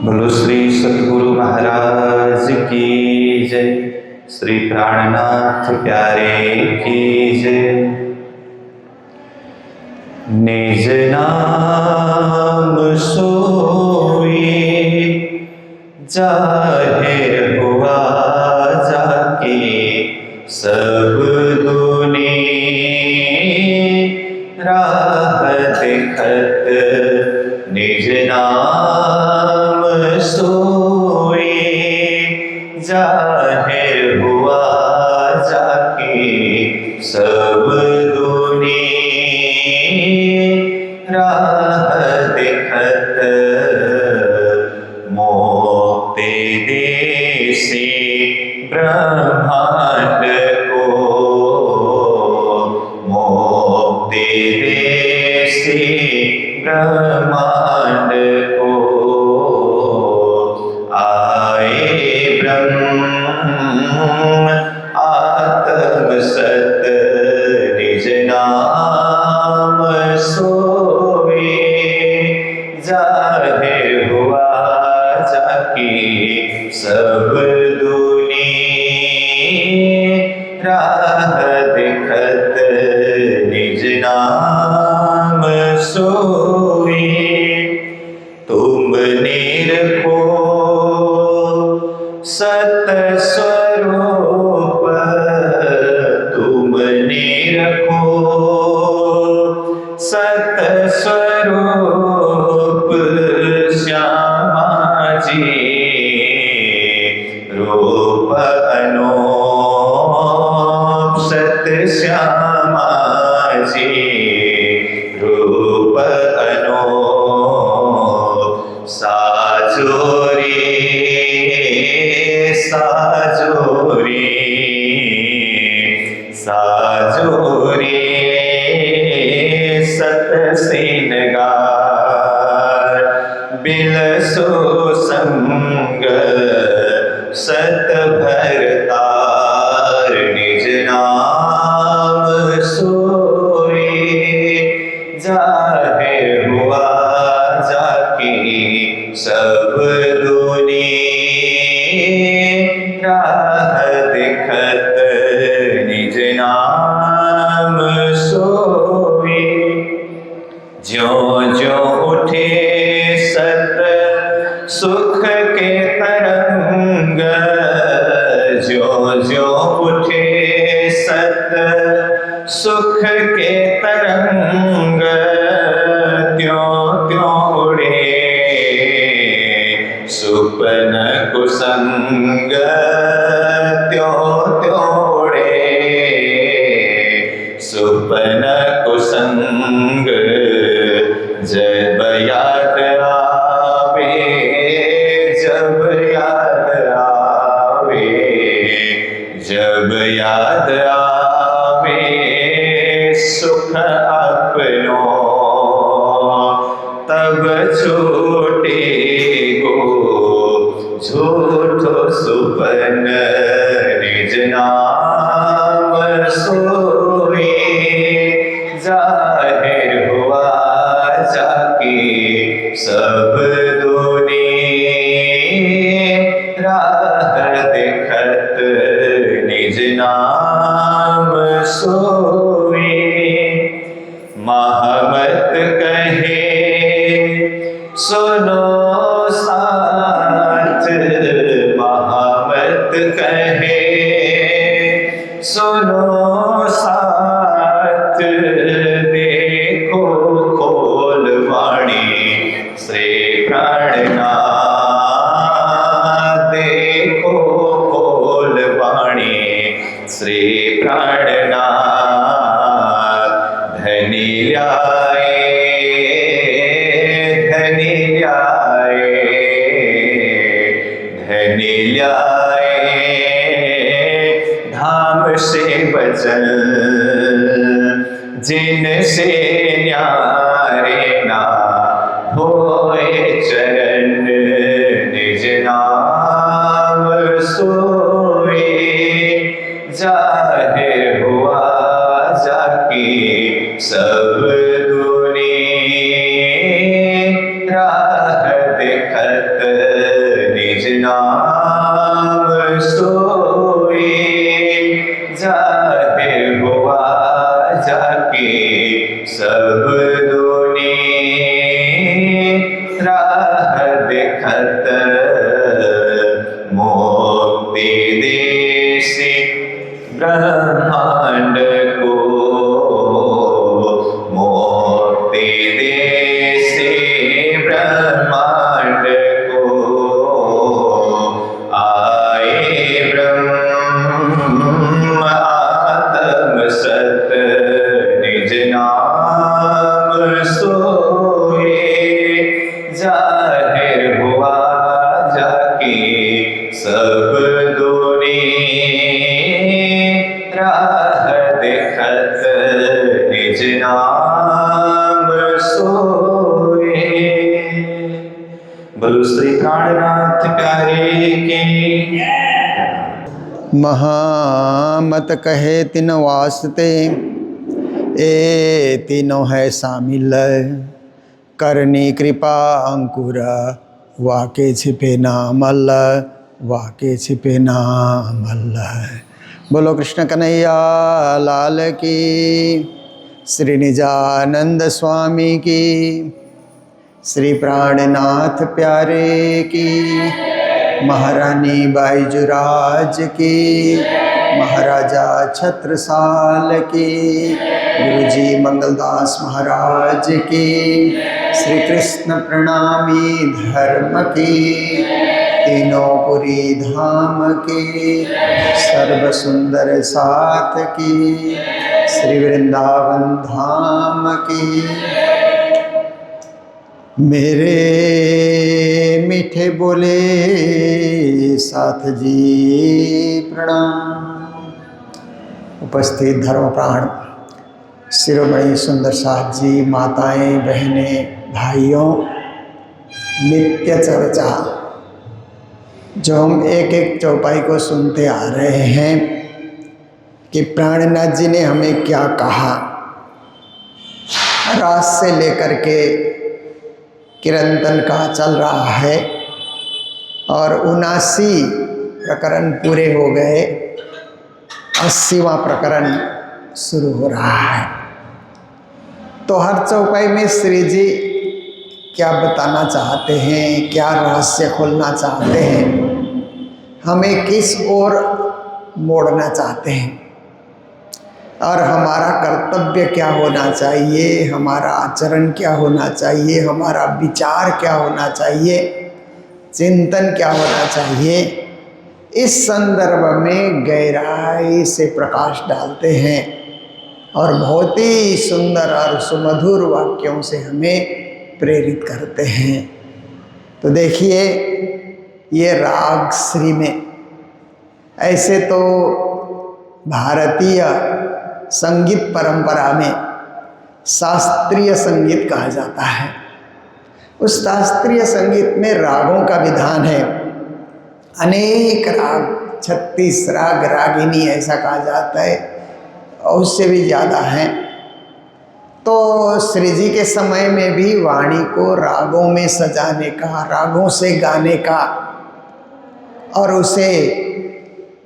बोलो श्री सतगुरु महाराज की जय। श्री प्राणनाथ प्यारे की जय। निज नाम सोई जाहिर हुआ जाके सब दुनी राह दिखत निज नाम सोई जाहिर हुआ जाके सब दुनी राह दिखत मोक्ति देसी ब्रह्मांड को मोक्ति देसी ब्रह्मांड को आए ब्रह्म आत्म सत निज नाम सोए जाहिर हुआ जाके सब दुनी राह दिखत निज नाम सोए। तुम निरखो सत स्वरूप तुम निरखो सत स्वरूप श्यामा जी रूप अनूप सत श्यामा जी रूप अनूप साजोरी साजोरी साजोरी सत सिनगार बिलसो संग सत भरतार निज नाम सोए जाहिर हुआ जाके सब दुनी राह दिखत निज नाम सोए। ज्यों ज्यों उठे सत सुख के तरंग ज्यों ज्यों उठे सत सुख के तरंग त्यों त्यों उड़े सुपन कुसंग त्यों त्यों उड़े सुपन कुसंग जब याद आवे जब याद आवे जब याद आवे सुख अपनों तब छूटे गो झूठो सुपन निज नाम सोए जाहिर हुआ जाके सब दुनी राह दिखत निज नाम सोए। महमत कहे सुनो साथ महमत कहे सुनो साथ देखो खोल वाणी श्री प्राणनाथ देखो खोल वाणी श्री प्राणनाथ धनी ल्याए धनी ल्याए धनी ल्याए धाम से बचन जिनसे न्यारे ना होए चरण निज नाम सोए जाहिर हुआ जाके सब दुनी राह दिखत राह दिखत मुक्ति देसी ब्रह्मांड को, मुक्ति देसी ब्रह्मांड को, आए ब्रह्म आत्म सत निज नाम सोए, जाहिर हुआ जाके सब दूनी, राह दिखत निज नाम सोए। बोलो श्री प्राणनाथ प्यारे की। महामत कहे तिन वास्ते ए तीनों है शामिल, करनी कृपा अंकुर वाके छिपे नामल, वाके छिपे नामल। बोलो कृष्ण कन्हैया लाल की, श्री निजानंद स्वामी की, श्री प्राणनाथ प्यारे की, महारानी बाईजुराज की, महाराजा छत्रसाल की, गुरुजी मंगलदास महाराज की, श्री कृष्ण प्रणामी धर्म की, तीनों पुरी धाम की, सर्व सुंदर साथ की, श्री वृंदावन धाम की। मेरे मीठे बोले साथ जी प्रणाम। उपस्थित धर्मप्राण शिरोमणि सुंदर साथ जी, माताएं, बहनें, भाइयों, नित्य चर्चा जो हम एक एक चौपाई को सुनते आ रहे हैं कि प्राणनाथ जी ने हमें क्या कहा, रात से लेकर के किरंतन का चल रहा है और 79 प्रकरण पूरे हो गए, 80वां प्रकरण शुरू हो रहा है। तो हर चौपाई में श्री जी क्या बताना चाहते हैं, क्या रहस्य खोलना चाहते हैं, हमें किस ओर मोड़ना चाहते हैं और हमारा कर्तव्य क्या होना चाहिए, हमारा आचरण क्या होना चाहिए, हमारा विचार क्या होना चाहिए, चिंतन क्या होना चाहिए, इस संदर्भ में गहराई से प्रकाश डालते हैं और बहुत ही सुंदर और सुमधुर वाक्यों से हमें प्रेरित करते हैं। तो देखिए, ये राग श्री में ऐसे तो भारतीय संगीत परंपरा में शास्त्रीय संगीत कहा जाता है। उस शास्त्रीय संगीत में रागों का विधान है, अनेक राग, 36 राग, रागिनी ऐसा कहा जाता है और उससे भी ज़्यादा हैं। तो श्री जी के समय में भी वाणी को रागों में सजाने का, रागों से गाने का और उसे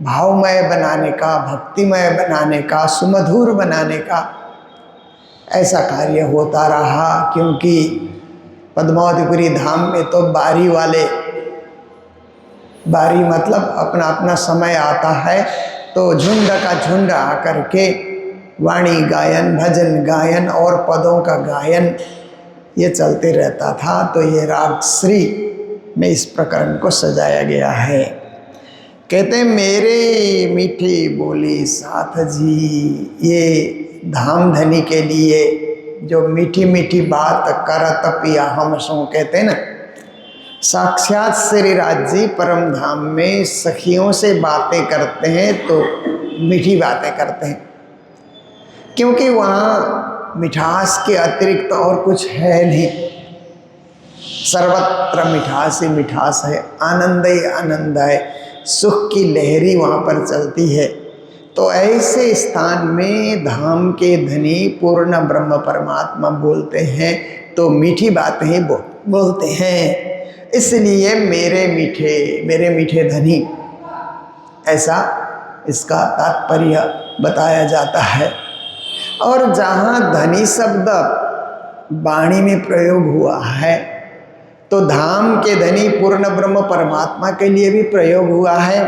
भावमय बनाने का, भक्तिमय बनाने का, सुमधुर बनाने का ऐसा कार्य होता रहा। क्योंकि पद्मावतीपुरी धाम में तो बारी वाले, बारी मतलब अपना अपना समय आता है तो झुंड का झुंड आकर के वाणी गायन, भजन गायन और पदों का गायन ये चलते रहता था। तो ये राग श्री में इस प्रकरण को सजाया गया है। कहते हैं मेरे मीठी बोली साथ जी, ये धाम धनी के लिए जो मीठी मीठी बात करत पिया हम सो, कहते हैं ना, साक्षात श्री राज जी परम धाम में सखियों से बातें करते हैं तो मीठी बातें करते हैं, क्योंकि वहाँ मिठास के अतिरिक्त और कुछ है नहीं। सर्वत्र मिठास ही मिठास है, आनंद ही आनंद है, सुख की लहरी वहाँ पर चलती है। तो ऐसे स्थान में धाम के धनी पूर्ण ब्रह्म परमात्मा बोलते हैं तो मीठी बातें ही बोलते हैं। इसलिए मेरे मीठे धनी, ऐसा इसका तात्पर्य बताया जाता है। और जहाँ धनी शब्द वाणी में प्रयोग हुआ है तो धाम के धनी पूर्ण ब्रह्म परमात्मा के लिए भी प्रयोग हुआ है।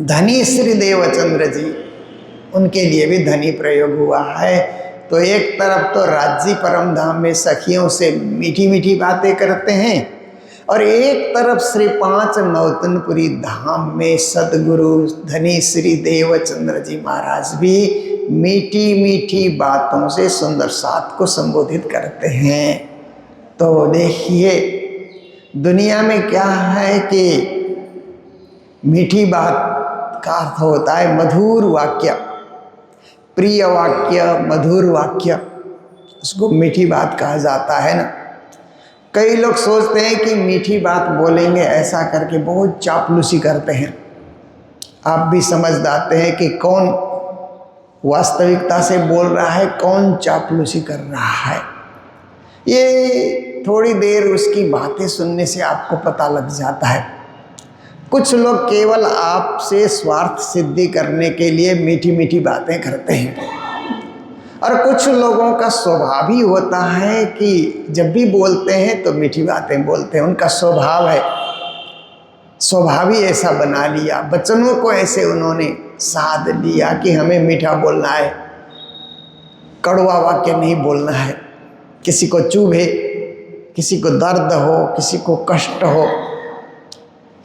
धनी श्री देवचंद्र जी, उनके लिए भी धनी प्रयोग हुआ है। तो एक तरफ तो राज्य परम धाम में सखियों से मीठी मीठी बातें करते हैं, और एक तरफ श्री 5 नौतनपुरी धाम में सदगुरु धनी श्री देवचंद्र जी महाराज भी मीठी मीठी बातों से सुंदर साथ को संबोधित करते हैं। तो देखिए दुनिया में क्या है कि मीठी बात का अर्थ होता है मधुर वाक्य, प्रिय वाक्य, मधुर वाक्य, उसको मीठी बात कहा जाता है ना। कई लोग सोचते हैं कि मीठी बात बोलेंगे ऐसा करके बहुत चापलूसी करते हैं। आप भी समझ जाते हैं कि कौन वास्तविकता से बोल रहा है, कौन चापलूसी कर रहा है। ये थोड़ी देर उसकी बातें सुनने से आपको पता लग जाता है। कुछ लोग केवल आपसे स्वार्थ सिद्धि करने के लिए मीठी मीठी बातें करते हैं, और कुछ लोगों का स्वभाव ही होता है कि जब भी बोलते हैं तो मीठी बातें बोलते हैं। उनका स्वभाव है, स्वभाव ही ऐसा बना लिया, वचनों को ऐसे उन्होंने साध लिया कि हमें मीठा बोलना है, कड़वा वाक्य नहीं बोलना है। किसी को चुभे, किसी को दर्द हो, किसी को कष्ट हो,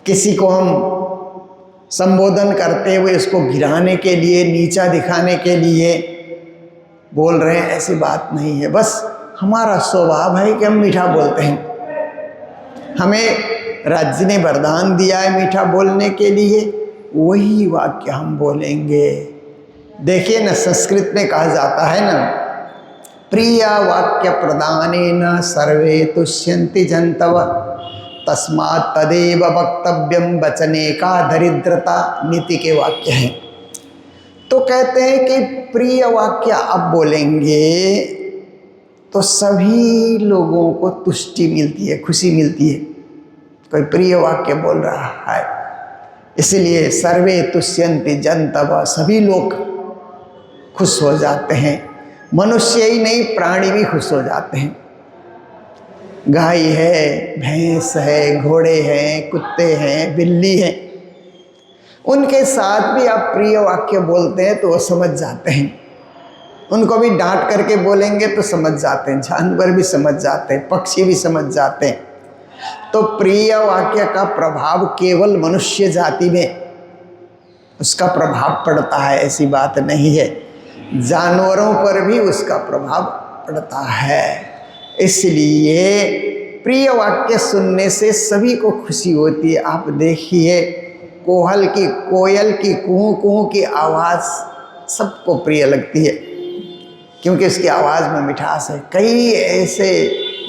किसी को हम संबोधन करते हुए उसको गिराने के लिए, नीचा दिखाने के लिए बोल रहे हैं, ऐसी बात नहीं है। बस हमारा स्वभाव है कि हम मीठा बोलते हैं। हमें राज्य ने वरदान दिया है मीठा बोलने के लिए, वही वाक्य हम बोलेंगे। देखिए ना, संस्कृत में कहा जाता है ना, प्रिय वाक्य प्रदानेन सर्वे तुष्यन्ति जन्तव तस्मात् तदेव वक्तव्यम वचने का दरिद्रता, नीति के वाक्य हैं। तो कहते हैं कि प्रिय वाक्य आप बोलेंगे तो सभी लोगों को तुष्टि मिलती है, खुशी मिलती है। कोई प्रिय वाक्य बोल रहा है, इसलिए सर्वे तुष्यन्ति जन्तव, सभी लोग खुश हो जाते हैं। मनुष्य ही नहीं, प्राणी भी खुश हो जाते हैं। गाय है, भैंस है, घोड़े हैं, कुत्ते हैं, बिल्ली है, उनके साथ भी आप प्रिय वाक्य बोलते हैं तो वो समझ जाते हैं। उनको भी डांट करके बोलेंगे तो समझ जाते हैं, जानवर भी समझ जाते हैं, पक्षी भी समझ जाते हैं। तो प्रिय वाक्य का प्रभाव केवल मनुष्य जाति में उसका प्रभाव पड़ता है, ऐसी बात नहीं है, जानवरों पर भी उसका प्रभाव पड़ता है। इसलिए प्रिय वाक्य सुनने से सभी को खुशी होती है। आप देखिए कोयल की कुहू कुहू की आवाज़ सबको प्रिय लगती है, क्योंकि उसकी आवाज़ में मिठास है। कई ऐसे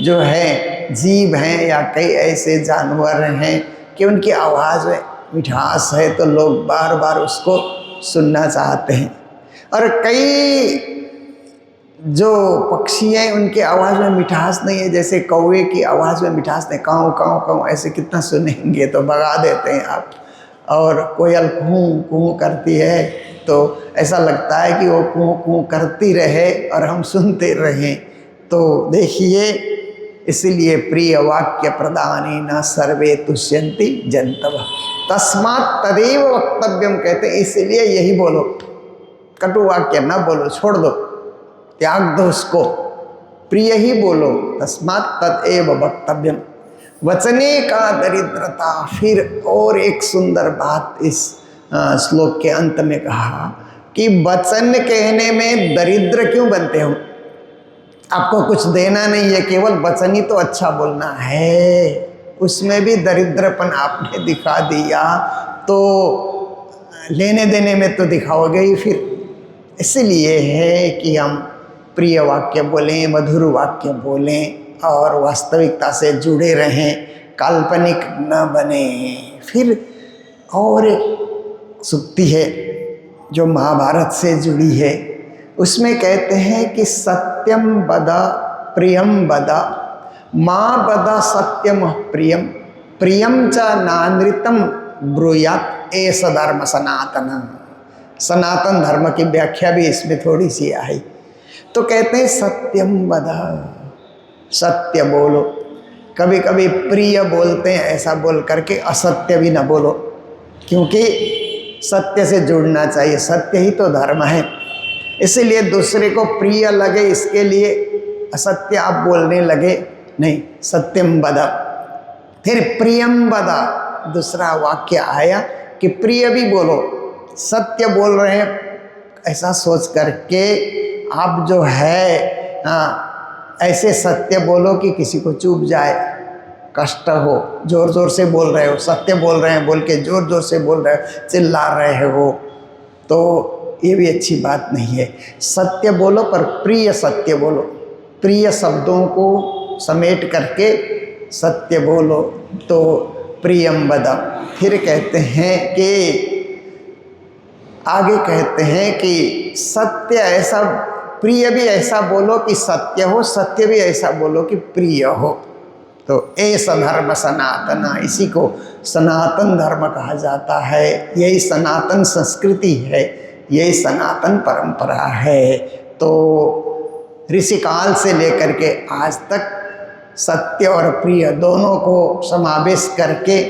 जो हैं जीव हैं या कई ऐसे जानवर हैं कि उनकी आवाज़ में मिठास है, तो लोग बार बार उसको सुनना चाहते हैं। और कई जो पक्षी हैं उनकी आवाज़ में मिठास नहीं है, जैसे कौवे की आवाज़ में मिठास नहीं, काऊ काऊ काऊ ऐसे कितना सुनेंगे तो भगा देते हैं आप। और कोयल कुहू कुहू करती है तो ऐसा लगता है कि वो कुहू कुहू करती रहे और हम सुनते रहें। तो देखिए, इसलिए प्रिय वाक्य प्रदानेन सर्वे तुष्यन्ति जन्तव तस्मात् तदेव वक्तव्यम, कहते हैं इसलिए यही बोलो, कटु वाक्य न बोलो, छोड़ दो, त्याग दो उसको, प्रिय ही बोलो। तस्मात् तदेव वक्तव्यम वचने का दरिद्रता। फिर और एक सुंदर बात इस श्लोक के अंत में कहा कि वचन कहने में दरिद्र क्यों बनते हो? आपको कुछ देना नहीं है, केवल वचन ही तो अच्छा बोलना है, उसमें भी दरिद्रपन आपने दिखा दिया तो लेने देने में तो दिखाओगे ही फिर। इसलिए है कि हम प्रिय वाक्य बोलें, मधुर वाक्य बोलें और वास्तविकता से जुड़े रहें, काल्पनिक न बने। फिर और एक सूक्ति है जो महाभारत से जुड़ी है, उसमें कहते हैं कि सत्यम वद प्रियम वद माँ वद सत्यम प्रियम प्रियम च नानृतम ब्रूयात् एष धर्म सनातन। सनातन धर्म की व्याख्या भी इसमें थोड़ी सी आई। तो कहते हैं सत्यम वद, सत्य बोलो। कभी कभी प्रिय बोलते हैं, ऐसा बोल करके असत्य भी ना बोलो, क्योंकि सत्य से जुड़ना चाहिए, सत्य ही तो धर्म है। इसीलिए दूसरे को प्रिय लगे इसके लिए असत्य आप बोलने लगे नहीं, सत्यम वद। फिर प्रियम वद, दूसरा वाक्य आया कि प्रिय भी बोलो, सत्य बोल रहे हैं ऐसा सोच करके आप जो है ऐसे सत्य बोलो कि किसी को चुभ जाए, कष्ट हो, जोर जोर से बोल रहे हो, सत्य बोल रहे हैं बोल के जोर जोर से बोल रहे हो, चिल्ला रहे हो, तो ये भी अच्छी बात नहीं है। सत्य बोलो पर प्रिय सत्य बोलो, प्रिय शब्दों को समेट करके सत्य बोलो, तो प्रियम वद। फिर कहते हैं कि आगे कहते हैं कि सत्य ऐसा, प्रिय भी ऐसा बोलो कि सत्य हो, सत्य भी ऐसा बोलो कि प्रिय हो। तो ऐसा धर्म सनातना, इसी को सनातन धर्म कहा जाता है। यही सनातन संस्कृति है, यही सनातन परंपरा है। तो ऋषिकाल से लेकर के आज तक सत्य और प्रिय दोनों को समावेश करके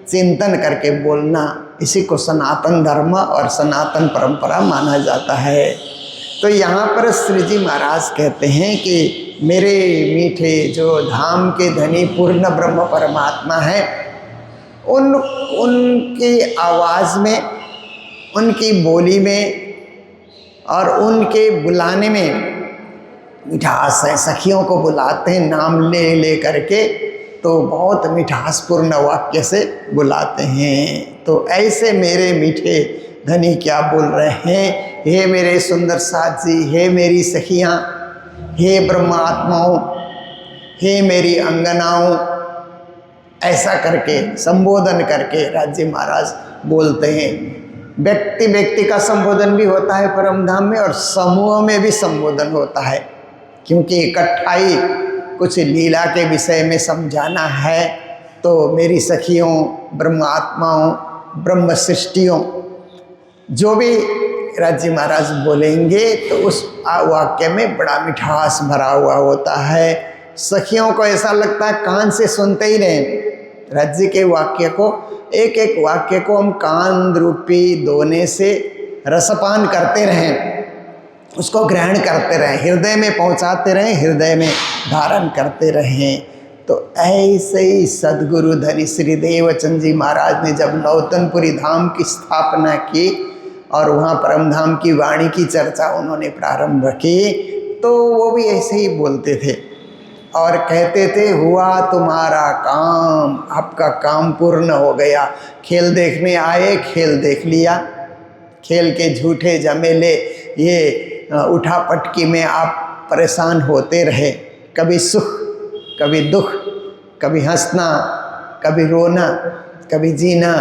चिंतन करके बोलना, इसी को सनातन धर्म और सनातन परंपरा माना जाता है। तो यहाँ पर श्री जी महाराज कहते हैं कि मेरे मीठे जो धाम के धनी पूर्ण ब्रह्म परमात्मा है, उनकी आवाज़ में, उनकी बोली में और उनके बुलाने में मिठास है। सखियों को बुलाते हैं नाम ले ले करके, तो बहुत मिठासपूर्ण वाक्य से बुलाते हैं। तो ऐसे मेरे मीठे धनी क्या बोल रहे हैं, हे मेरे सुंदर साथ जी, हे मेरी सखियाँ, हे ब्रह्मात्माओं, हे मेरी अंगनाओं, ऐसा करके संबोधन करके राज्य महाराज बोलते हैं। व्यक्ति व्यक्ति का संबोधन भी होता है परम धाम में, और समूह में भी संबोधन होता है, क्योंकि इकट्ठाई कुछ लीला के विषय में समझाना है। तो मेरी सखियों, ब्रह्मात्माओं, ब्रह्म सृष्टियों, जो भी राज्य महाराज बोलेंगे तो उस वाक्य में बड़ा मिठास भरा हुआ होता है। सखियों को ऐसा लगता है कान से सुनते ही रहें राज्य के वाक्य को, एक एक वाक्य को हम कान रूपी दोने से रसपान करते रहें, उसको ग्रहण करते रहें, हृदय में पहुंचाते रहें, हृदय में धारण करते रहें। तो ऐसे ही सद्गुरु धनी श्री देवचंद जी महाराज ने जब नौतनपुरी धाम की स्थापना की और वहाँ परम धाम की वाणी की चर्चा उन्होंने प्रारंभ की, तो वो भी ऐसे ही बोलते थे और कहते थे, हुआ तुम्हारा काम, आपका काम पूर्ण हो गया। खेल देखने आए, खेल देख लिया, खेल के झूठे झमेले ये उठा पटकी में आप परेशान होते रहे, कभी सुख कभी दुख, कभी हंसना कभी रोना, कभी जीना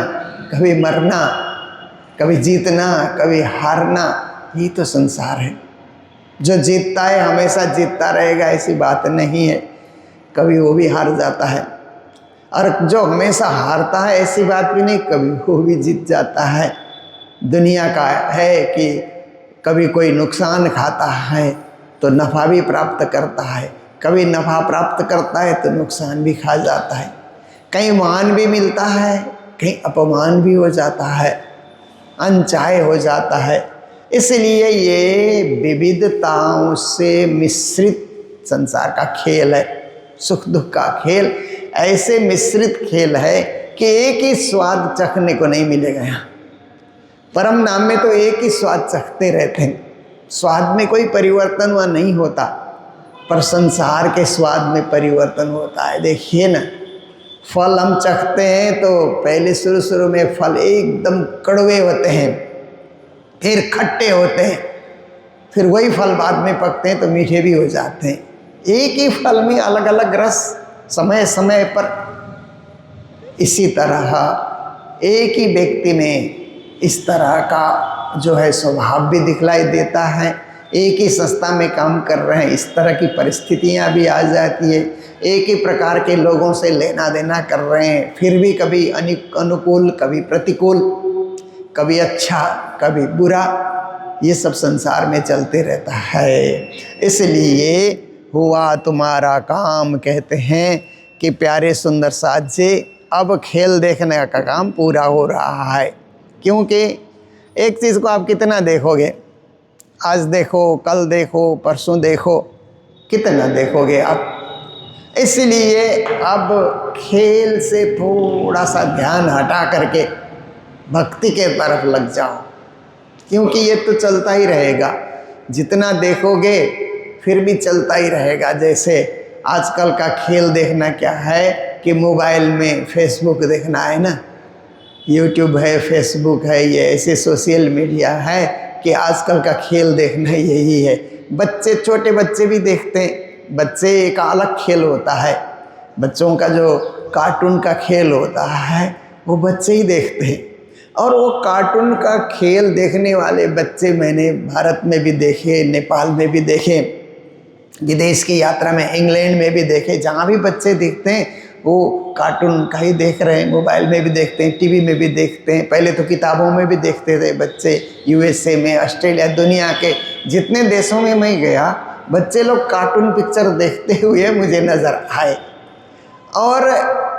कभी मरना, कभी जीतना कभी हारना, ये तो संसार है। जो जीतता है हमेशा जीतता रहेगा ऐसी बात नहीं है, कभी वो भी हार जाता है, और जो हमेशा हारता है ऐसी बात भी नहीं, कभी वो भी जीत जाता है। दुनिया का है कि कभी कोई नुकसान खाता है तो नफ़ा भी प्राप्त करता है, कभी नफ़ा प्राप्त करता है तो नुकसान भी खा जाता है, कहीं मान भी मिलता है, कहीं अपमान भी हो जाता है, अनचाहे हो जाता है। इसलिए ये विविधताओं से मिश्रित संसार का खेल है, सुख दुख का खेल ऐसे मिश्रित खेल है कि एक ही स्वाद चखने को नहीं मिलेगा। यहाँ परम नाम में तो एक ही स्वाद चखते रहते हैं, स्वाद में कोई परिवर्तन वह नहीं होता, पर संसार के स्वाद में परिवर्तन होता है। देखिए ना, फल हम चखते हैं तो पहले शुरू में फल एकदम कड़वे होते हैं, फिर खट्टे होते हैं, फिर वही फल बाद में पकते हैं तो मीठे भी हो जाते हैं। एक ही फल में अलग अलग रस समय समय पर। इसी तरह एक ही व्यक्ति में इस तरह का जो है स्वभाव भी दिखलाई देता है। एक ही संस्था में काम कर रहे हैं, इस तरह की परिस्थितियां भी आ जाती है। एक ही प्रकार के लोगों से लेना देना कर रहे हैं, फिर भी कभी अनुकूल कभी प्रतिकूल, कभी अच्छा कभी बुरा, ये सब संसार में चलते रहता है। इसलिए हुआ तुम्हारा काम कहते हैं कि प्यारे सुंदर साथ जी अब खेल देखने का काम पूरा हो रहा है। क्योंकि एक चीज़ को आप कितना देखोगे, आज देखो, कल देखो, परसों देखो, कितना देखोगे आप। इसलिए अब खेल से थोड़ा सा ध्यान हटा करके भक्ति के तरफ लग जाओ, क्योंकि ये तो चलता ही रहेगा, जितना देखोगे फिर भी चलता ही रहेगा। जैसे आजकल का खेल देखना क्या है कि मोबाइल में फेसबुक देखना है ना, यूट्यूब है, फेसबुक है, ये ऐसे सोशल मीडिया है कि आजकल का खेल देखना यही है। बच्चे, छोटे बच्चे भी देखते हैं। बच्चे का अलग खेल होता है, बच्चों का जो कार्टून का खेल होता है वो बच्चे ही देखते हैं। और वो कार्टून का खेल देखने वाले बच्चे मैंने भारत में भी देखे, नेपाल में भी देखे, विदेश की यात्रा में इंग्लैंड में भी देखे। जहाँ भी बच्चे दिखते हैं वो कार्टून का ही देख रहे हैं, मोबाइल में भी देखते हैं, टीवी में भी देखते हैं। पहले तो किताबों में भी देखते थे बच्चे। यूएसए में, ऑस्ट्रेलिया, दुनिया के जितने देशों में मैं गया, बच्चे लोग कार्टून पिक्चर देखते हुए मुझे नज़र आए। और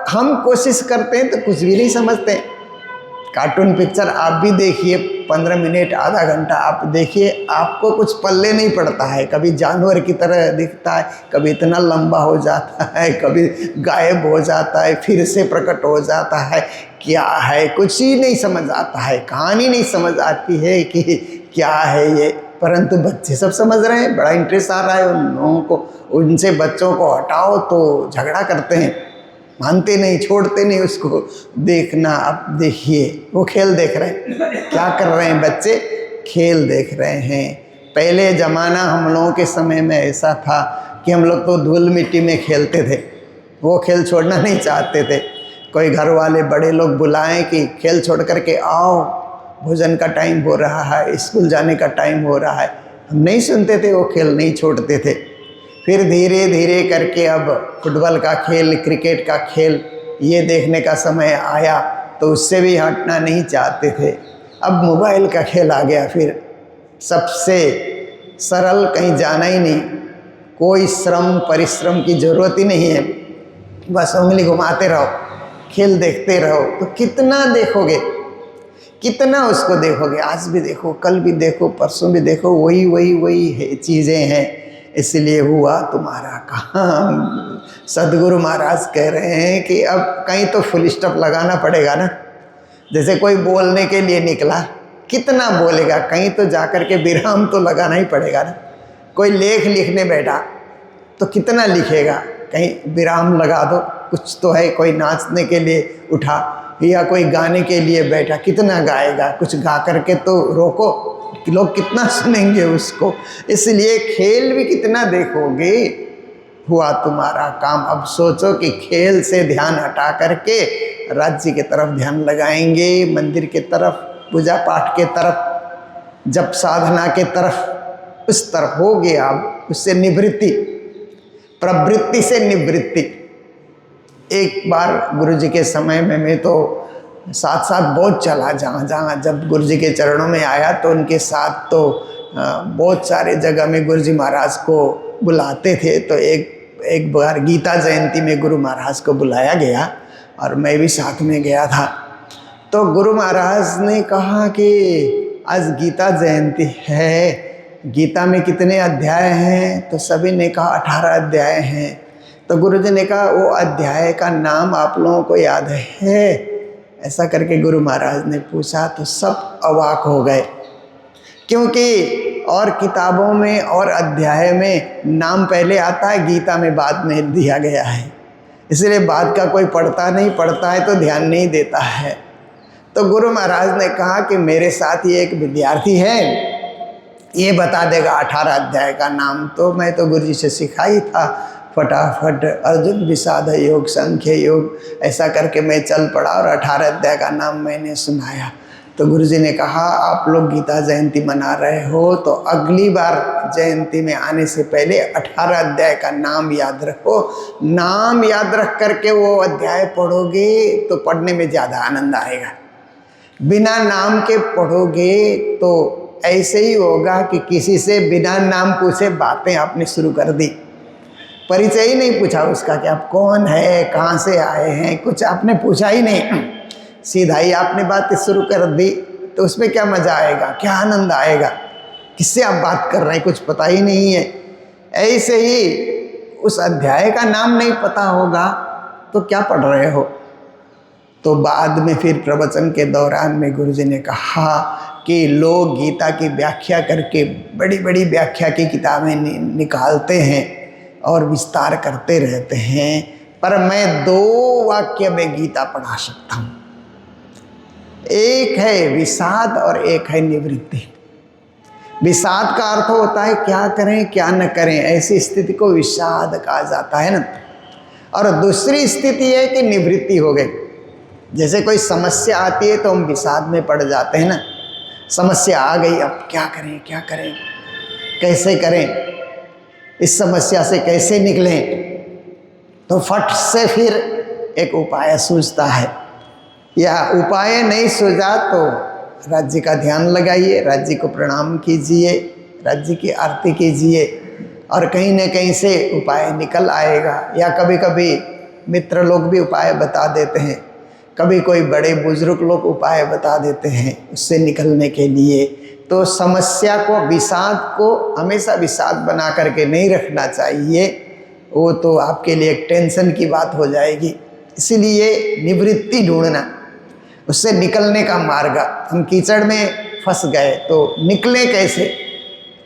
हम कोशिश करते हैं तो कुछ भी नहीं समझते। कार्टून पिक्चर आप भी देखिए, 15 मिनट, आधा घंटा आप देखिए, आपको कुछ पल्ले नहीं पड़ता है। कभी जानवर की तरह दिखता है, कभी इतना लंबा हो जाता है, कभी गायब हो जाता है, फिर से प्रकट हो जाता है। क्या है, कुछ ही नहीं समझ आता है, कहानी नहीं समझ आती है कि क्या है ये। परंतु बच्चे सब समझ रहे हैं, बड़ा इंटरेस्ट आ रहा है उन लोगों को। उनसे बच्चों को हटाओ तो झगड़ा करते हैं, मानते नहीं, छोड़ते नहीं उसको देखना। अब देखिए वो खेल देख रहे हैं, क्या कर रहे हैं बच्चे, खेल देख रहे हैं। पहले ज़माना हम लोगों के समय में ऐसा था कि हम लोग तो धूल मिट्टी में खेलते थे, वो खेल छोड़ना नहीं चाहते थे। कोई घर वाले बड़े लोग बुलाएं कि खेल छोड़ करके आओ, भोजन का टाइम हो रहा है, स्कूल जाने का टाइम हो रहा है, हम नहीं सुनते थे, वो खेल नहीं छोड़ते थे। फिर धीरे धीरे करके अब फुटबॉल का खेल, क्रिकेट का खेल, ये देखने का समय आया तो उससे भी हटना नहीं चाहते थे। अब मोबाइल का खेल आ गया, फिर सबसे सरल, कहीं जाना ही नहीं, कोई श्रम परिश्रम की ज़रूरत ही नहीं है, बस उंगली घुमाते रहो, खेल देखते रहो। तो कितना देखोगे, कितना उसको देखोगे, आज भी देखो, कल भी देखो, परसों भी देखो, वही है, चीज़ें हैं। इसलिए हुआ तुम्हारा काम। सदगुरु महाराज कह रहे हैं कि अब कहीं तो फुल स्टॉप लगाना पड़ेगा ना। जैसे कोई बोलने के लिए निकला, कितना बोलेगा, कहीं तो जाकर के विराम तो लगाना ही पड़ेगा ना। कोई लेख लिखने बैठा तो कितना लिखेगा, कहीं विराम लगा दो, कुछ तो है। कोई नाचने के लिए उठा या कोई गाने के लिए बैठा, कितना गाएगा, कुछ गा करके तो रोको, लोग कितना सुनेंगे उसको। इसलिए खेल भी कितना देखोगे, हुआ तुम्हारा काम। अब सोचो कि खेल से ध्यान हटा करके राज्य की तरफ ध्यान लगाएंगे, मंदिर के तरफ, पूजा पाठ के तरफ, जप साधना के तरफ, उस तरफ हो गया। अब उससे निवृत्ति, प्रवृत्ति से निवृत्ति। एक बार गुरुजी के समय में मैं तो साथ साथ बहुत चला, जहाँ जब गुरुजी के चरणों में आया तो उनके साथ तो बहुत सारे जगह में गुरुजी महाराज को बुलाते थे। तो एक बार गीता जयंती में गुरु महाराज को बुलाया गया और मैं भी साथ में गया था। तो गुरु महाराज ने कहा कि आज गीता जयंती है, गीता में कितने अध्याय हैं? तो सभी ने कहा 18 अध्याय हैं। तो गुरुजी ने कहा वो अध्याय का नाम आप लोगों को याद है? ऐसा करके गुरु महाराज ने पूछा तो सब अवाक हो गए, क्योंकि और किताबों में और अध्याय में नाम पहले आता है, गीता में बाद में दिया गया है। इसलिए बाद का कोई पढ़ता नहीं, पढ़ता है तो ध्यान नहीं देता है। तो गुरु महाराज ने कहा कि मेरे साथ ये एक विद्यार्थी है, ये बता देगा 18 अध्याय का नाम। तो मैं तो गुरुजी से सिखा ही था, फटाफट अर्जुन विषाद योग, सांख्य योग, ऐसा करके मैं चल पड़ा और 18 अध्याय का नाम मैंने सुनाया। तो गुरुजी ने कहा आप लोग गीता जयंती मना रहे हो तो अगली बार जयंती में आने से पहले 18 अध्याय का नाम याद रखो। नाम याद रख करके वो अध्याय पढ़ोगे तो पढ़ने में ज़्यादा आनंद आएगा। बिना नाम के पढ़ोगे तो ऐसे ही होगा कि किसी से बिना नाम पूछे बातें आपने शुरू कर दी। परिचय ही नहीं पूछा उसका कि आप कौन है, कहाँ से आए हैं, कुछ आपने पूछा ही नहीं। सीधा ही आपने बात शुरू कर दी, तो उसमें क्या मज़ा आएगा, क्या आनंद आएगा, किससे आप बात कर रहे हैं कुछ पता ही नहीं है। ऐसे ही उस अध्याय का नाम नहीं पता होगा तो क्या पढ़ रहे हो। तो बाद में फिर प्रवचन के दौरान में गुरुजी ने कहा कि लोग गीता की व्याख्या करके बड़ी बड़ी व्याख्या की किताबें निकालते हैं और विस्तार करते रहते हैं, पर मैं 2 वाक्य में गीता पढ़ा सकता हूँ। एक है विषाद और एक है निवृत्ति। विषाद का अर्थ होता है क्या करें क्या न करें, ऐसी स्थिति को विषाद कहा जाता है ना। और दूसरी स्थिति है कि निवृत्ति हो गई। जैसे कोई समस्या आती है तो हम विषाद में पड़ जाते हैं ना, समस्या आ गई, अब क्या करें क्या करें, कैसे करें, इस समस्या से कैसे निकलें। तो फट से फिर एक उपाय सूझता है, या उपाय नहीं सूझा तो राज्य का ध्यान लगाइए, राज्य को प्रणाम कीजिए, राज्य की आरती कीजिए, और कहीं न कहीं से उपाय निकल आएगा। या कभी कभी मित्र लोग भी उपाय बता देते हैं, कभी कोई बड़े बुजुर्ग लोग उपाय बता देते हैं उससे निकलने के लिए। तो समस्या को, विषाद को हमेशा विषाद बना करके नहीं रखना चाहिए, वो तो आपके लिए एक टेंशन की बात हो जाएगी। इसीलिए निवृत्ति ढूंढना, उससे निकलने का मार्ग। हम कीचड़ में फंस गए तो निकले कैसे,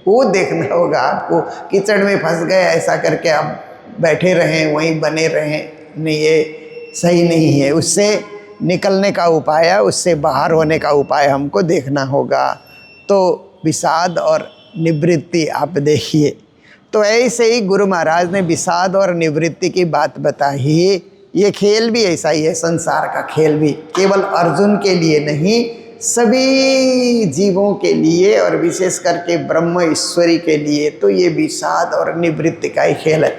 वो देखना होगा आपको। कीचड़ में फंस गए ऐसा करके आप बैठे रहें, वहीं बने रहें, नहीं, ये सही नहीं है। उससे निकलने का उपाय, उससे बाहर होने का उपाय हमको देखना होगा। तो विषाद और निवृत्ति आप देखिए। तो ऐसे ही गुरु महाराज ने विषाद और निवृत्ति की बात बताई। ये खेल भी ऐसा ही है, संसार का खेल भी केवल अर्जुन के लिए नहीं, सभी जीवों के लिए, और विशेष करके ब्रह्म ईश्वरी के लिए तो ये विषाद और निवृत्ति का ही खेल है।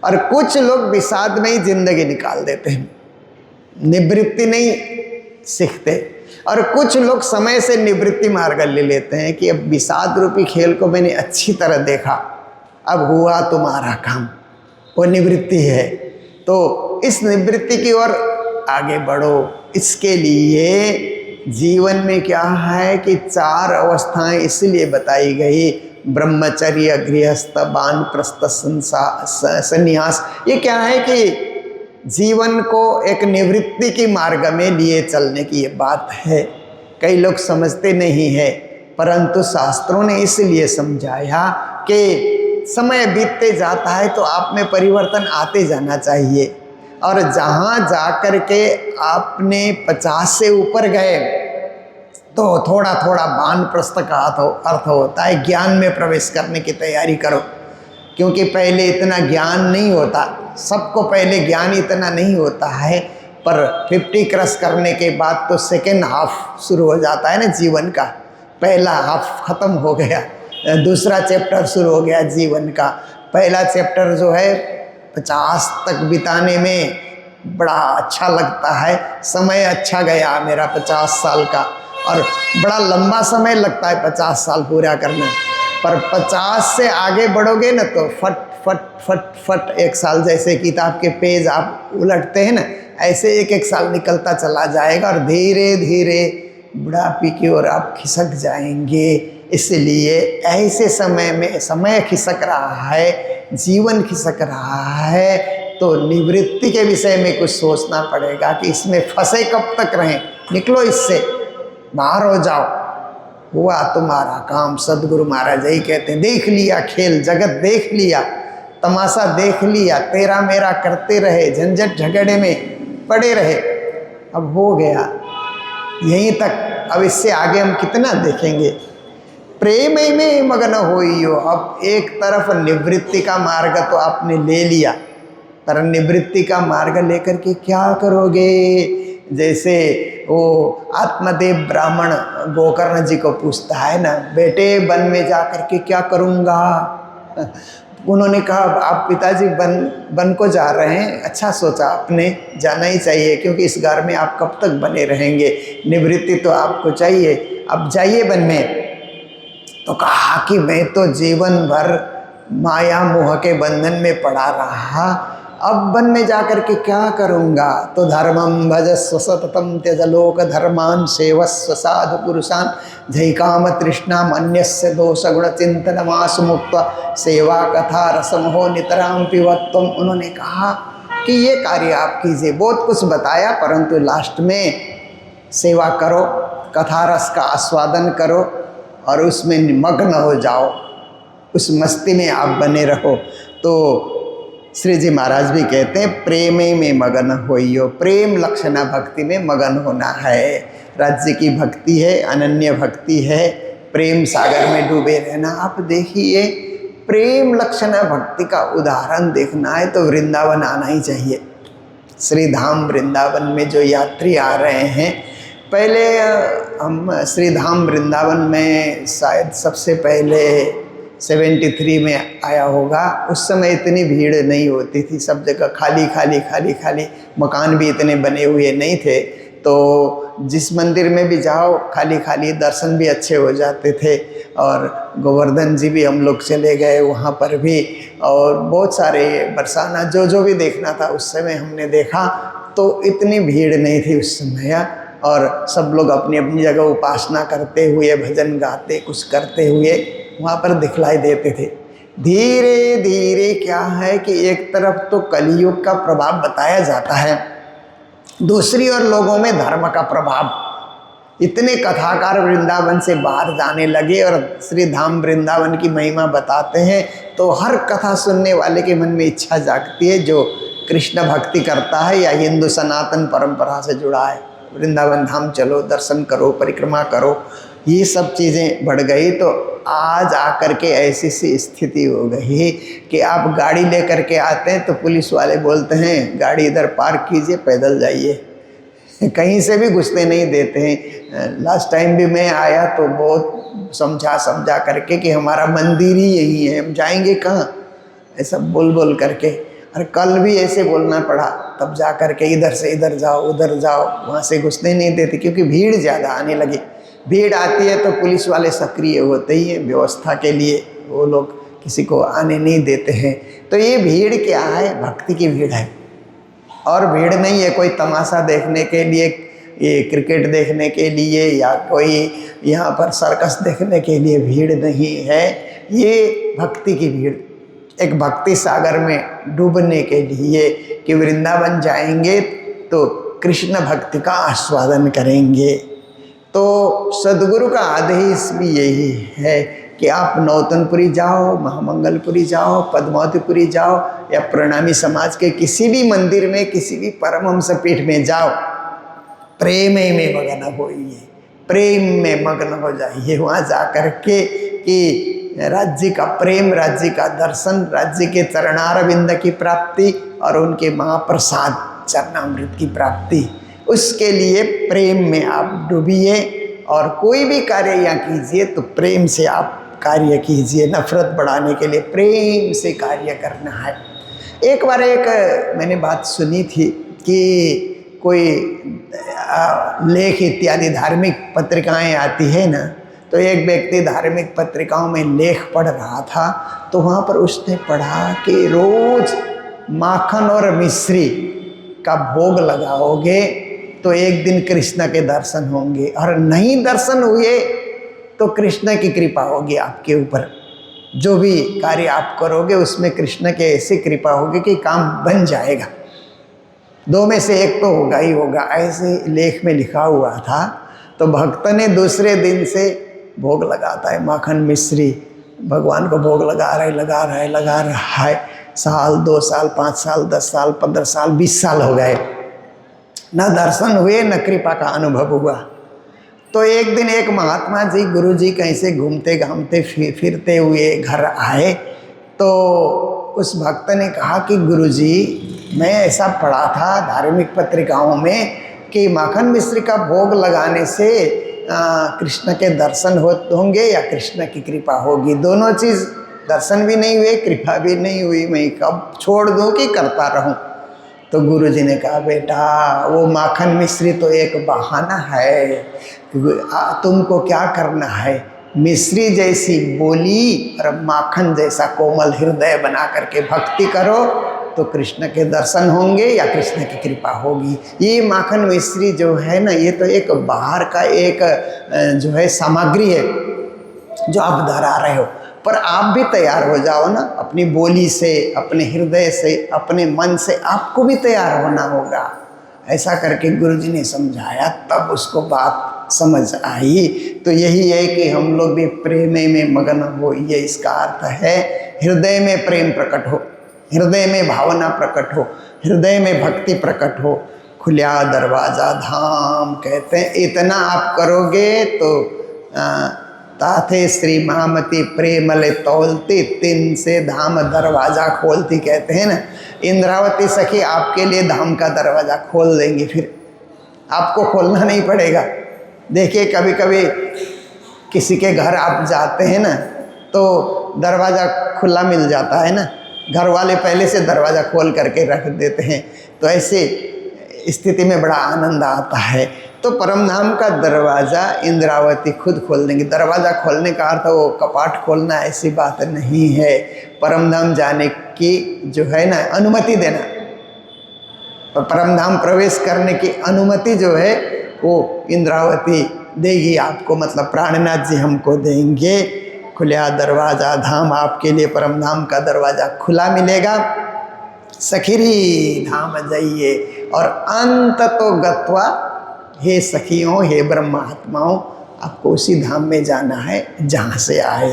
और कुछ लोग विषाद में ही जिंदगी निकाल देते हैं, निवृत्ति नहीं सीखते। और कुछ लोग समय से निवृत्ति मार्ग ले लेते हैं कि अब विषाद रूपी खेल को मैंने अच्छी तरह देखा, अब हुआ तुम्हारा काम, वो निवृत्ति है। तो इस निवृत्ति की ओर आगे बढ़ो। इसके लिए जीवन में क्या है कि 4 अवस्थाएं इसलिए बताई गई, ब्रह्मचर्य, गृहस्थ, वानप्रस्थ, संन्यास। ये क्या है कि जीवन को एक निवृत्ति की मार्ग में लिए चलने की ये बात है। कई लोग समझते नहीं है, परंतु शास्त्रों ने इसलिए समझाया कि समय बीतते जाता है तो आप में परिवर्तन आते जाना चाहिए। और जहाँ जाकर के आपने 50 से ऊपर गए तो थोड़ा थोड़ा वानप्रस्थ का अर्थ होता है ज्ञान में प्रवेश करने की तैयारी करो, क्योंकि पहले इतना ज्ञान नहीं होता, सबको पहले ज्ञान इतना नहीं होता है। पर 50 क्रॉस करने के बाद तो सेकेंड हाफ शुरू हो जाता है ना जीवन का। पहला हाफ ख़त्म हो गया, दूसरा चैप्टर शुरू हो गया जीवन का। पहला चैप्टर जो है 50 तक बिताने में बड़ा अच्छा लगता है, समय अच्छा गया मेरा 50 साल का, और बड़ा लंबा समय लगता है 50 साल पूरा करना। पर 50 से आगे बढ़ोगे ना तो फट फट फट फट 1 साल, जैसे किताब के पेज आप उलटते हैं ना, ऐसे 1-1 साल निकलता चला जाएगा और धीरे धीरे बुढ़ापे की ओर आप खिसक जाएंगे। इसलिए ऐसे समय में समय खिसक रहा है, जीवन खिसक रहा है, तो निवृत्ति के विषय में कुछ सोचना पड़ेगा कि इसमें फंसे कब तक रहें, निकलो इससे, बाहर हो जाओ, हुआ तुम्हारा काम। सदगुरु महाराज यही कहते हैं, देख लिया खेल, जगत देख लिया, तमाशा देख लिया, तेरा मेरा करते रहे, झंझट झगड़े में पड़े रहे, अब हो गया यहीं तक, अब इससे आगे हम कितना देखेंगे। प्रेम में मगन होइयो। अब एक तरफ निवृत्ति का मार्ग तो आपने ले लिया, पर निवृत्ति का मार्ग लेकर के क्या करोगे। जैसे वो आत्मदेव ब्राह्मण गोकर्ण जी को पूछता है ना, बेटे वन में जा कर के क्या करूँगा। उन्होंने कहा आप पिताजी वन को जा रहे हैं, अच्छा सोचा आपने, जाना ही चाहिए, क्योंकि इस घर में आप कब तक बने रहेंगे, निवृत्ति तो आपको चाहिए, अब जाइए वन में। तो कहा कि मैं तो जीवन भर माया मोह के बंधन में पड़ा रहा, अब वन में जाकर के क्या करूँगा? तो धर्मम भजस्व सततम त्यज लोक धर्मान सेवस्व साधु पुरुषान जय काम तृष्णाम अन्यस्य दोष गुण चिंतन मास मुक्त सेवा कथा रसमहो नितराम पिबत्वम। उन्होंने कहा कि ये कार्य आप कीजिए, बहुत कुछ बताया, परंतु लास्ट में सेवा करो, कथा रस का आस्वादन करो और उसमें निमग्न हो जाओ, उस मस्ती में आप बने रहो। तो श्री जी महाराज भी कहते हैं प्रेमे में मगन होइयो, प्रेम लक्षणा भक्ति में मगन होना है। राज्य की भक्ति है, अनन्य भक्ति है, प्रेम सागर में डूबे रहना। आप देखिए प्रेम लक्षणा भक्ति का उदाहरण देखना है तो वृंदावन आना ही चाहिए। श्री धाम वृंदावन में जो यात्री आ रहे हैं, पहले हम श्री धाम वृंदावन में शायद सबसे पहले 73 में आया होगा। उस समय इतनी भीड़ नहीं होती थी, सब जगह खाली खाली खाली खाली, मकान भी इतने बने हुए नहीं थे। तो जिस मंदिर में भी जाओ खाली खाली, दर्शन भी अच्छे हो जाते थे। और गोवर्धन जी भी हम लोग चले गए वहाँ पर भी, और बहुत सारे बरसाना जो भी देखना था उस समय हमने देखा। तो इतनी भीड़ नहीं थी उस समय, और सब लोग अपनी अपनी जगह उपासना करते हुए, भजन गाते, कुछ करते हुए वहाँ पर दिखलाई देते थे। धीरे धीरे क्या है कि एक तरफ तो कलियुग का प्रभाव बताया जाता है, दूसरी ओर लोगों में धर्म का प्रभाव। इतने कथाकार वृंदावन से बाहर जाने लगे और श्री धाम वृंदावन की महिमा बताते हैं, तो हर कथा सुनने वाले के मन में इच्छा जागती है जो कृष्ण भक्ति करता है या हिंदू सनातन परंपरा से जुड़ा है, वृंदावन धाम चलो, दर्शन करो, परिक्रमा करो। ये सब चीज़ें बढ़ गई। तो आज आकर के ऐसी सी स्थिति हो गई कि आप गाड़ी लेकर के आते हैं तो पुलिस वाले बोलते हैं गाड़ी इधर पार्क कीजिए, पैदल जाइए, कहीं से भी घुसने नहीं देते हैं। लास्ट टाइम भी मैं आया तो बहुत समझा करके कि हमारा मंदिर ही यही है, हम जाएंगे कहाँ, ऐसा बोल करके। और कल भी ऐसे बोलना पड़ा, तब जा कर के इधर से इधर जाओ, उधर जाओ, वहाँ से घुसने नहीं देते क्योंकि भीड़ ज़्यादा आने लगी। भीड़ आती है तो पुलिस वाले सक्रिय होते ही हैं व्यवस्था के लिए, वो लोग किसी को आने नहीं देते हैं। तो ये भीड़ क्या है? भक्ति की भीड़ है, और भीड़ नहीं है कोई तमाशा देखने के लिए, ये क्रिकेट देखने के लिए या कोई यहाँ पर सर्कस देखने के लिए भीड़ नहीं है। ये भक्ति की भीड़, एक भक्ति सागर में डूबने के लिए कि वृंदावन जाएंगे तो कृष्ण भक्ति का आस्वादन करेंगे। तो सद्गुरु का आदेश भी यही है कि आप नौतनपुरी जाओ, महामंगलपुरी जाओ, पद्मावतीपुरी जाओ या प्रणामी समाज के किसी भी मंदिर में, किसी भी परमहंस पीठ में जाओ, प्रेम में मग्न होइए, प्रेम में मग्न हो जाइए। वहाँ जा कर के कि राज्य का प्रेम, राज्य का दर्शन, राज्य के चरणारविंद की प्राप्ति और उनके महाप्रसाद चरणामृत की प्राप्ति, उसके लिए प्रेम में आप डूबिए। और कोई भी कार्य यहाँ कीजिए तो प्रेम से आप कार्य कीजिए। नफरत बढ़ाने के लिए प्रेम से कार्य करना है। एक बार मैंने बात सुनी थी कि कोई लेख इत्यादि धार्मिक पत्रिकाएं आती है ना, तो एक व्यक्ति धार्मिक पत्रिकाओं में लेख पढ़ रहा था, तो वहाँ पर उसने पढ़ा कि रोज माखन और मिश्री का भोग लगाओगे तो एक दिन कृष्ण के दर्शन होंगे, और नहीं दर्शन हुए तो कृष्ण की कृपा होगी आपके ऊपर। जो भी कार्य आप करोगे उसमें कृष्ण के ऐसी कृपा होगी कि काम बन जाएगा। दो में से एक तो होगा ही होगा, ऐसे लेख में लिखा हुआ था। तो भक्त ने दूसरे दिन से भोग लगाता है, माखन मिश्री भगवान को भोग लगा रहा है। साल, 2 साल, 5 साल, 10 साल, 15 साल, 20 साल हो गए, न दर्शन हुए न कृपा का अनुभव हुआ। तो एक दिन एक महात्मा जी, गुरु जी कहीं से घूमते घामते फिरते हुए घर आए, तो उस भक्त ने कहा कि गुरु जी, मैं ऐसा पढ़ा था धार्मिक पत्रिकाओं में कि माखन मिश्री का भोग लगाने से कृष्ण के दर्शन होंगे या कृष्ण की कृपा होगी। दोनों चीज़, दर्शन भी नहीं हुए, कृपा भी नहीं हुई, मैं कब छोड़ दूँ कि करता रहूँ। तो गुरुजी ने कहा, बेटा वो माखन मिश्री तो एक बहाना है, तुमको क्या करना है, मिश्री जैसी बोली और माखन जैसा कोमल हृदय बना करके भक्ति करो तो कृष्ण के दर्शन होंगे या कृष्ण की कृपा होगी। ये माखन मिश्री जो है ना, ये तो एक बाहर का एक जो है सामग्री है जो आप धरा रहे हो, पर आप भी तैयार हो जाओ ना, अपनी बोली से, अपने हृदय से, अपने मन से आपको भी तैयार होना होगा। ऐसा करके गुरुजी ने समझाया, तब उसको बात समझ आई। तो यही है कि हम लोग भी प्रेम में मगन हो, ये इसका अर्थ है। हृदय में प्रेम प्रकट हो, हृदय में भावना प्रकट हो, हृदय में भक्ति प्रकट हो। खुला दरवाजा धाम कहते हैं, इतना आप करोगे तो ताथे श्री महामती प्रेमले तौलती, तिन से धाम दरवाजा खोलती कहते हैं ना। इंद्रावती सखी आपके लिए धाम का दरवाज़ा खोल देंगी, फिर आपको खोलना नहीं पड़ेगा। देखिए कभी कभी किसी के घर आप जाते हैं ना, तो दरवाज़ा खुला मिल जाता है ना, घर वाले पहले से दरवाज़ा खोल करके रख देते हैं, तो ऐसे स्थिति में बड़ा आनंद आता है। तो परम धाम का दरवाज़ा इंद्रावती खुद खोल देंगी। दरवाज़ा खोलने का अर्थ वो कपाट खोलना ऐसी बात नहीं है, परम धाम जाने की जो है ना अनुमति देना, परम धाम प्रवेश करने की अनुमति जो है वो इंद्रावती देगी आपको, मतलब प्राणनाथ जी हमको देंगे। खुला दरवाज़ा धाम, आपके लिए परम धाम का दरवाज़ा खुला मिलेगा। सखिरी धाम जाइए और अंत तो गत्वा, हे सखियों, हे ब्रह्मात्माओं, आपको उसी धाम में जाना है जहाँ से आए।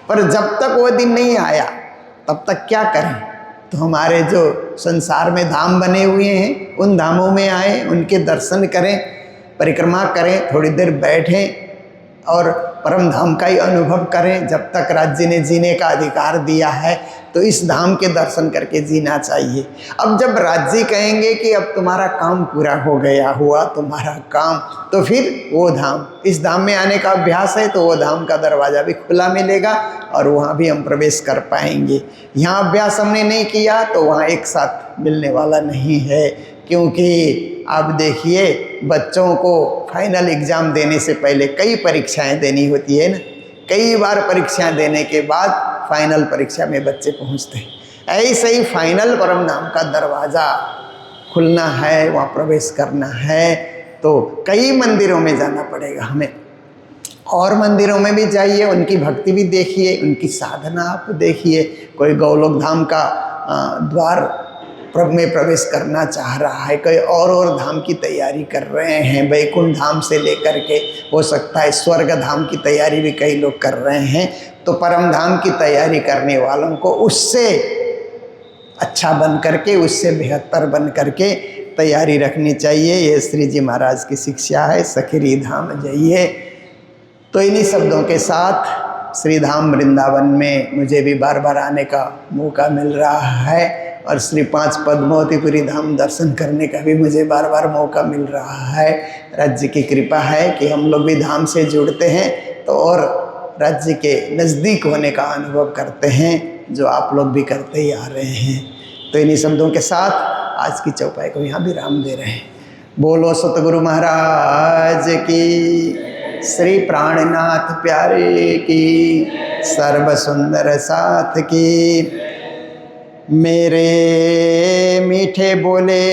पर जब तक वो दिन नहीं आया तब तक क्या करें? तो हमारे जो संसार में धाम बने हुए हैं उन धामों में आए, उनके दर्शन करें, परिक्रमा करें, थोड़ी देर बैठें और परम धाम का ही अनुभव करें। जब तक राज्य ने जीने का अधिकार दिया है तो इस धाम के दर्शन करके जीना चाहिए। अब जब राज्य कहेंगे कि अब तुम्हारा काम पूरा हो गया, हुआ तुम्हारा काम, तो फिर वो धाम, इस धाम में आने का अभ्यास है तो वो धाम का दरवाज़ा भी खुला मिलेगा और वहाँ भी हम प्रवेश कर पाएंगे। यहाँ अभ्यास हमने नहीं किया तो वहाँ एक साथ मिलने वाला नहीं है। क्योंकि आप देखिए बच्चों को फाइनल एग्ज़ाम देने से पहले कई परीक्षाएं देनी होती है ना, कई बार परीक्षाएं देने के बाद फाइनल परीक्षा में बच्चे पहुंचते हैं। ऐसे ही फाइनल परम धाम का दरवाज़ा खुलना है, वहाँ प्रवेश करना है तो कई मंदिरों में जाना पड़ेगा हमें, और मंदिरों में भी जाइए, उनकी भक्ति भी देखिए, उनकी साधना आप देखिए। कोई गौलोक धाम का द्वार में प्रवेश करना चाह रहा है, कोई और धाम की तैयारी कर रहे हैं, वैकुंठ धाम से लेकर के हो सकता है स्वर्ग धाम की तैयारी भी कई लोग कर रहे हैं। तो परम धाम की तैयारी करने वालों को उससे अच्छा बन करके, उससे बेहतर बन करके तैयारी रखनी चाहिए। ये श्री जी महाराज की शिक्षा है, सखिरी धाम जाइए। तो इन्हीं शब्दों के साथ श्री धाम वृंदावन में मुझे भी बार बार आने का मौका मिल रहा है और श्री 5 पद्मावतीपुरी धाम दर्शन करने का भी मुझे बार बार मौका मिल रहा है। राज्य की कृपा है कि हम लोग भी धाम से जुड़ते हैं तो और राज्य के नज़दीक होने का अनुभव करते हैं, जो आप लोग भी करते ही आ रहे हैं। तो इन्हीं शब्दों के साथ आज की चौपाई को यहाँ विराम दे रहे हैं। बोलो सतगुरु महाराज की, श्री प्राणनाथ प्यारे की, सर्व सुंदर साथ की। मेरे मीठे बोले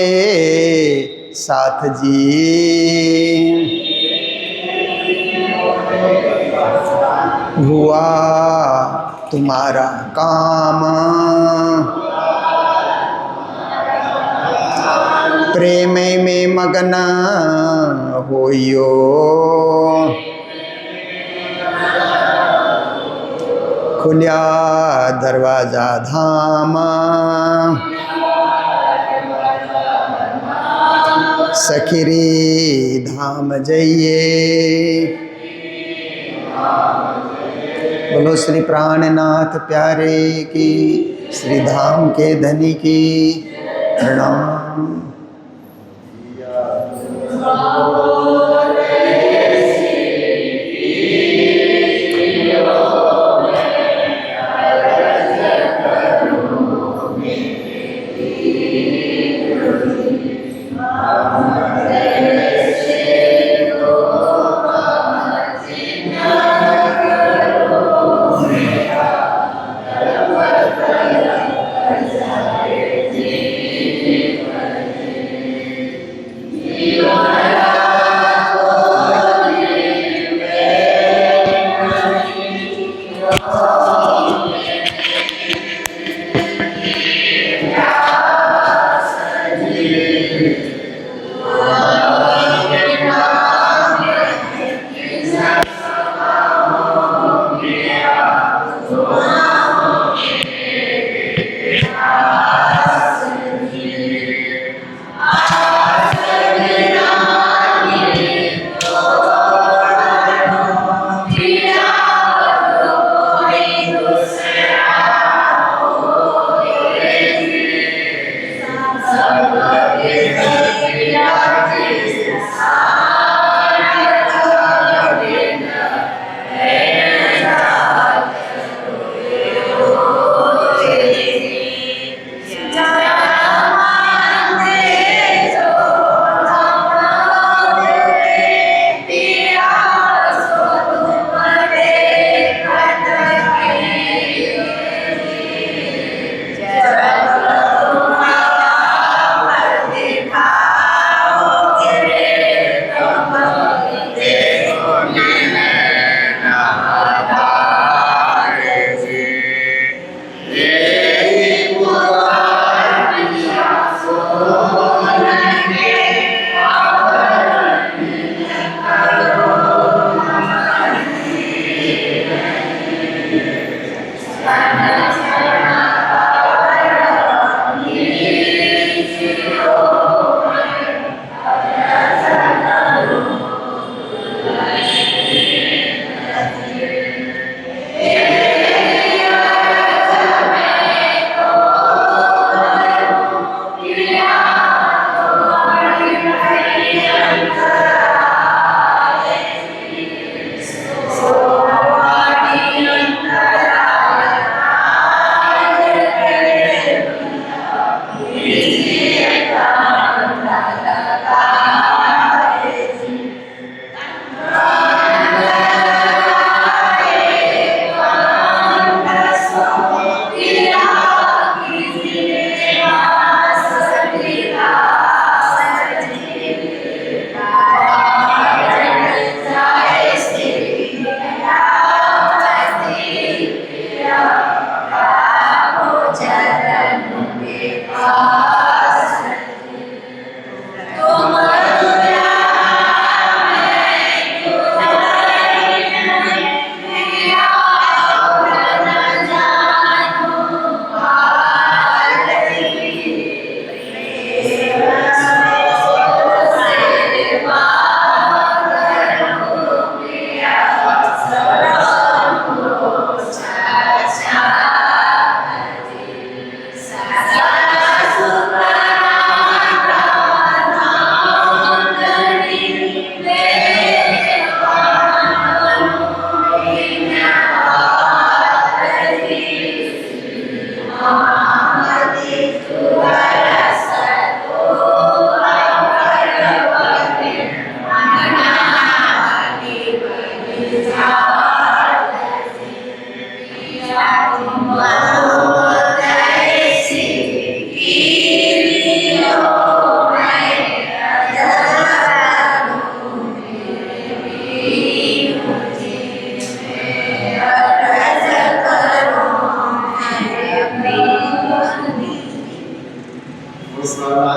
साथ जी, हुआ तुम्हारा काम, प्रेम में मगन होइयो, खुला दरवाजा धाम, सखिरी धाम जाइए। बोलो श्री प्राणनाथ प्यारे की, श्री धाम के धनी की प्रणाम। मुस्कुराहट